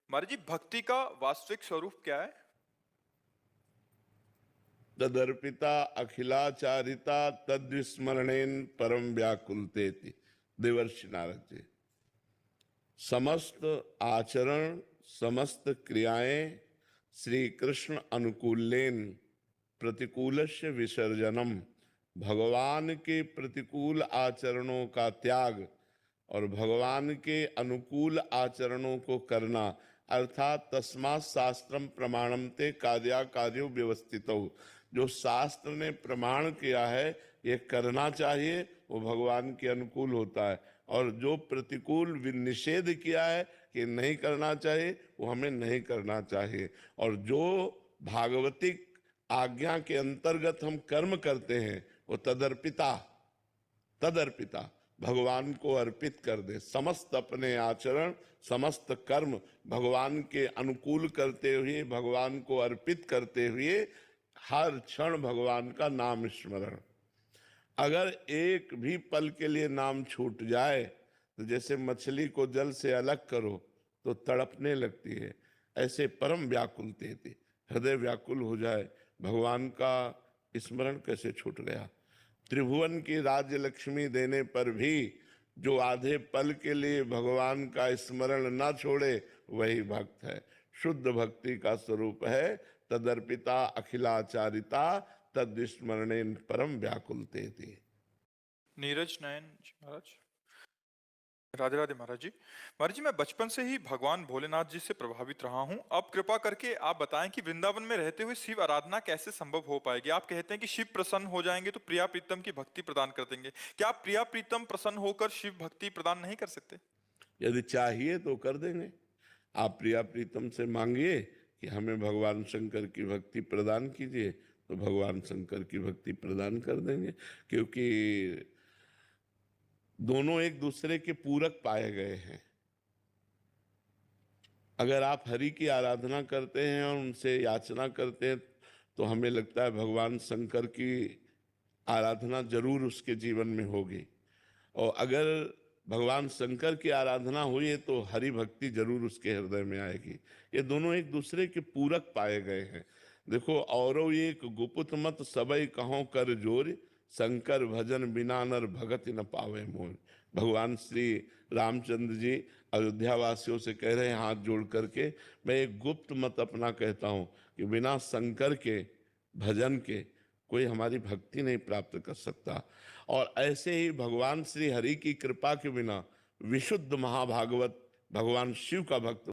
महाराज जी, भक्ति का वास्तविक स्वरूप क्या है? तदर्पिता अखिलाचारिता तद्विस्मरणेन परम व्याकुलतेति। देवर्षि नारद जी। समस्त आचरण, समस्त क्रियाएं श्री कृष्ण अनुकूलेन प्रतिकूलस्य विसर्जनम, भगवान के प्रतिकूल आचरणों का त्याग और भगवान के अनुकूल आचरणों को करना, अर्थात तस्मात् शास्त्रम प्रमाणम ते कार्या कार्यो व्यवस्थितो। जो शास्त्र ने प्रमाण किया है ये करना चाहिए, वो भगवान के अनुकूल होता है, और जो प्रतिकूल निषेध किया है कि नहीं करना चाहिए, वो हमें नहीं करना चाहिए। और जो भागवतिक आज्ञा के अंतर्गत हम कर्म करते हैं वो तदर्पिता भगवान को अर्पित कर दे। समस्त अपने आचरण, समस्त कर्म भगवान के अनुकूल करते हुए, भगवान को अर्पित करते हुए हर क्षण भगवान का नाम स्मरण। अगर एक भी पल के लिए नाम छूट जाए तो जैसे मछली को जल से अलग करो तो तड़पने लगती है, ऐसे परम व्याकुलते थे, हृदय व्याकुल हो जाए, भगवान का स्मरण कैसे छूट गया। त्रिभुवन की राज्य लक्ष्मी देने पर भी जो आधे पल के लिए भगवान का स्मरण न छोड़े वही भक्त है। शुद्ध भक्ति का स्वरूप है तदर्पिता अखिलाचारिता तद्विस्मरणेन परम व्याकुलते थी। नीरज नयन जी महाराज। राधे राधे महाराज जी। महाराज जी, मैं बचपन से ही भगवान भोलेनाथ जी से प्रभावित रहा हूँ। अब कृपा करके आप बताएं कि वृंदावन में रहते हुए शिव आराधना कैसे संभव हो पाएगी। आप कहते हैं कि शिव प्रसन्न हो जाएंगे तो प्रिया प्रीतम की भक्ति प्रदान कर देंगे। क्या आप प्रिया प्रीतम प्रसन्न होकर शिव भक्ति प्रदान नहीं कर सकते? यदि चाहिए तो कर देंगे। आप प्रिया प्रीतम से मांगिए कि हमें भगवान शंकर की भक्ति प्रदान कीजिए, तो भगवान शंकर की भक्ति प्रदान कर देंगे, क्योंकि दोनों एक दूसरे के पूरक पाए गए हैं। अगर आप हरि की आराधना करते हैं और उनसे याचना करते हैं तो हमें लगता है भगवान शंकर की आराधना जरूर उसके जीवन में होगी, और अगर भगवान शंकर की आराधना हुई है तो हरि भक्ति जरूर उसके हृदय में आएगी। ये दोनों एक दूसरे के पूरक पाए गए हैं। देखो, औरो एक गुपुत मत सबई कहो कर जोर, शंकर भजन बिना नर भगत न पावे मोर। भगवान श्री रामचंद्र जी अयोध्या वासियों से कह रहे हैं हाथ जोड़ करके, मैं एक गुप्त मत अपना कहता हूँ कि बिना शंकर के भजन के कोई हमारी भक्ति नहीं प्राप्त कर सकता। और ऐसे ही भगवान श्री हरि की कृपा के बिना विशुद्ध महाभागवत भगवान शिव का भक्त